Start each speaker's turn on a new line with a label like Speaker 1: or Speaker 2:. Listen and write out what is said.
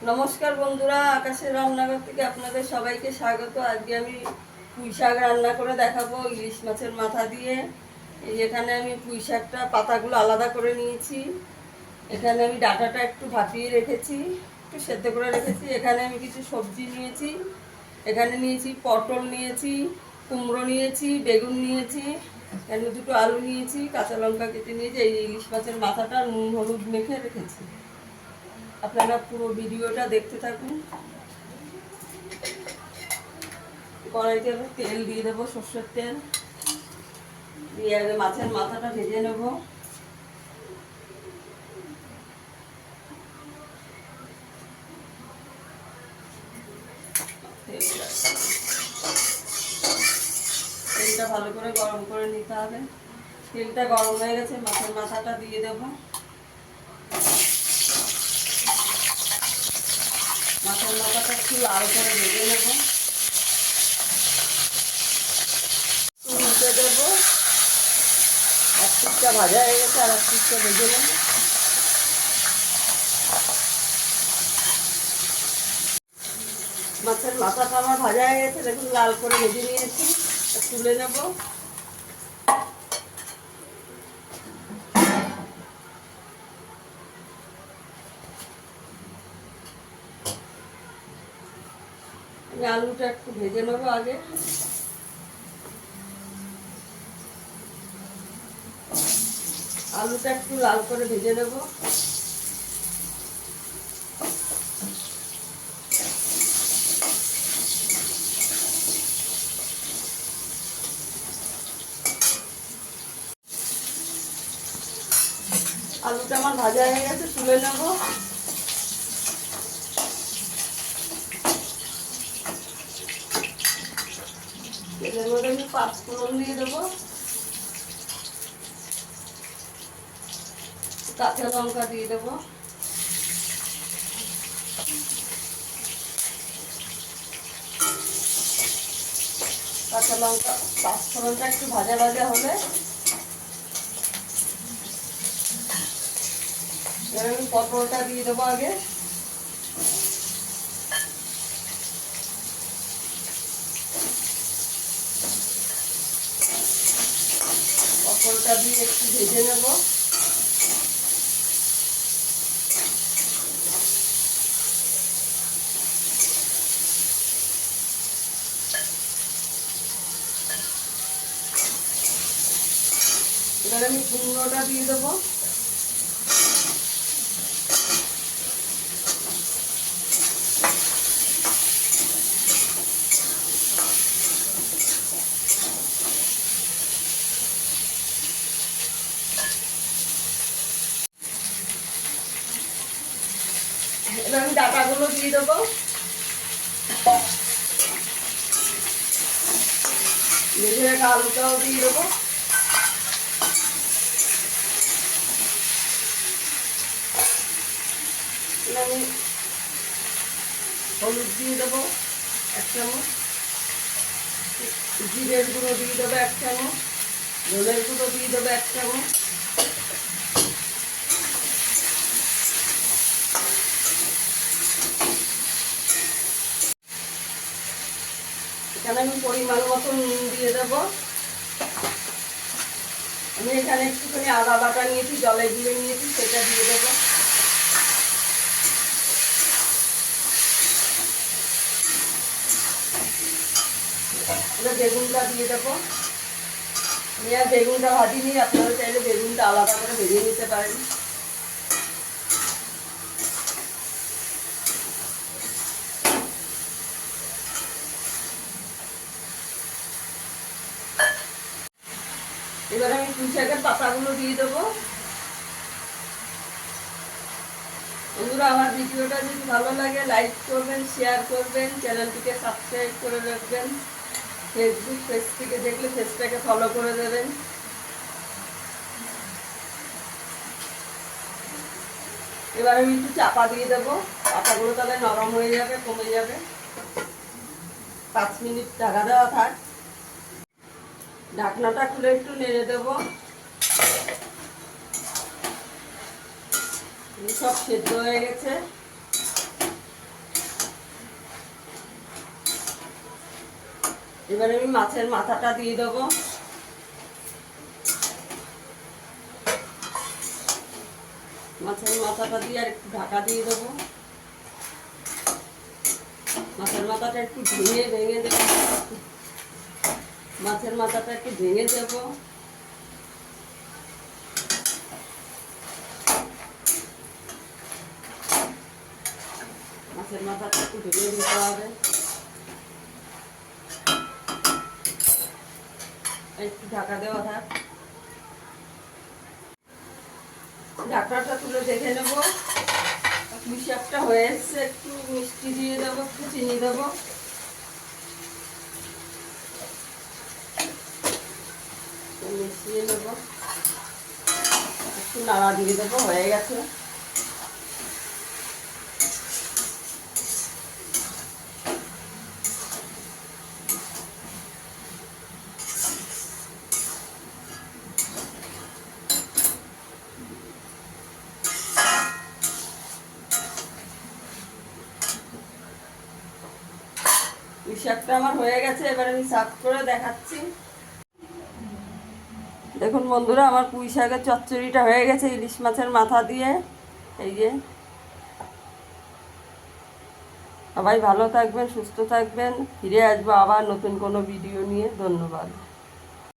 Speaker 1: নমস্কার বন্ধুরা, আকাশের রান্নাঘর থেকে আপনাদের সবাইকে স্বাগত। আজকে আমি পুঁই শাক রান্না করে দেখাবো ইলিশ মাছের মাথা দিয়ে। এখানে আমি পুঁই শাকটা পাতাগুলো আলাদা করে নিয়েছি। এখানে আমি ডাঁটাটা একটু ভাপিয়ে রেখেছি, একটু সেদ্ধ করে রেখেছি। এখানে আমি কিছু সবজি নিয়েছি। এখানে নিয়েছি পটল, নিয়েছি কুমড়ো, নিয়েছি বেগুন, নিয়েছি এখানে দুটো আলু নিয়েছি, কাঁচা লঙ্কা কেটে নিয়েছি। এই ইলিশ মাছের মাথাটা নুন হলুদ মেখে রেখেছি। আপনারা পুরো ভিডিওটা দেখতে থাকুন। কড়াইতে তেল দিয়ে দেবো, সর্ষের তেল দিয়ে আগে মাছের মাথাটা ভেজে নেব। তেলটা ভালো করে গরম করে নিতে হবে। তেলটা গরম হয়ে গেছে, মাছের মাথাটা দিয়ে দেবো। মাছের মাথাটা একটু লাল করে ভেজে নেবো, উল্টে দেবো। এক পিঠটা ভাজা হয়ে গেছে, আর এক পিঠটা ভেজে নেবো। মাছের মাথাটা আমার ভাজা হয়ে গেছে, দেখুন লাল করে ভেজে নিয়েছি। তুলে নেবো। আলুটা একটু ভেজে নেবো আগে। আলুটা একটু লাল করে ভেজে নেব। আলুটা আমার ভাজা হয়ে গেছে, তুলে নেব। তেলের মধ্যে আমি 5 ফোড়ন দিয়ে দেবো, কাঁচা লঙ্কা দিয়ে দেবো, কাঁচা লঙ্কা 5 ফোড়নটা একটু ভাজা ভাজা হলে এবার আমি পটলটা দিয়ে দেবো আগে। পটলটা দিয়ে একটু ভেজে নেব। এবার আমি কুমড়োটা দিয়ে দেবো। এবার আমি ডাঁটাগুলো দিয়ে দেবো। ভেজে রাখা আলুটাও দিয়ে দেবো। আমি হলুদ দিয়ে দেবো 1 চামচ, জিরের গুঁড়ো দিয়ে দেবো 1 চামচ, ধনের গুঁড়ো দিয়ে দেবো 1 চামচ। এখানে আমি পরিমাণ মতো নুন দিয়ে দেবো। আমি এখানে একটুখানি আদা বাটা নিয়েছি, জলে গুলে নিয়েছি, সেটা দিয়ে দেবো। এবার বেগুনটা দিয়ে দেবো। আমি আর বেগুনটা ভাজিনি, আপনারা চাইলে বেগুনটা আলাদা করে ভেজে নিতে পারেন। এবার আমি পুঁই শাকের পাতাগুলো দিয়ে দেবো। বন্ধুরা, আমার ভিডিওটা যদি ভালো লাগে লাইক করবেন, শেয়ার করবেন, চ্যানেলটিকে সাবস্ক্রাইব করে রাখবেন। ফেসবুক পেজ থেকে দেখলে পেজটাকে ফলো করে দেবেন। এবার আমি একটু চাপা দিয়ে দেবো, পাতাগুলো তাহলে নরম হয়ে যাবে, কমে যাবে। 5 মিনিট ঢাকা দেওয়া থাক। ঢাকনাটা খুলে একটু নেড়ে দেবো। সব সেদ্ধ হয়ে গেছে। এবার আমি মাছের মাথাটা দিয়ে দেবো। মাছের মাথাটা দিয়ে আর একটু ঢাকা দিয়ে দেবো। মাছের মাথাটা একটু ভেঙে দেবো। মাছের মাথাটা একটু ভেঙে দেবো। মাছের মাথাটা একটু ভেঙে দিতে হবে। একটু ঢাকা দেওয়া থাক। ঢাকনাটা তুলে দেখে নেবো পুঁই শাকটা হয়ে এসছে। একটু মিষ্টি দিয়ে দেবো, একটু চিনি দেবো। মিশিয়ে নেবো, একটু নাড়া দিয়ে দেবো। হয়ে গেছে। পুঁই শাকটা আমার হয়ে গেছে। এবার আমি সার্ভ করে দেখাচ্ছি। দেখুন বন্ধুরা, আমার পুঁই শাকের চচ্চড়িটা হয়ে গেছে ইলিশ মাছের মাথা দিয়ে। এই যে, সবাই ভালো থাকবেন, সুস্থ থাকবেন। ফিরে আসবো আবার নতুন কোনো ভিডিও নিয়ে। ধন্যবাদ।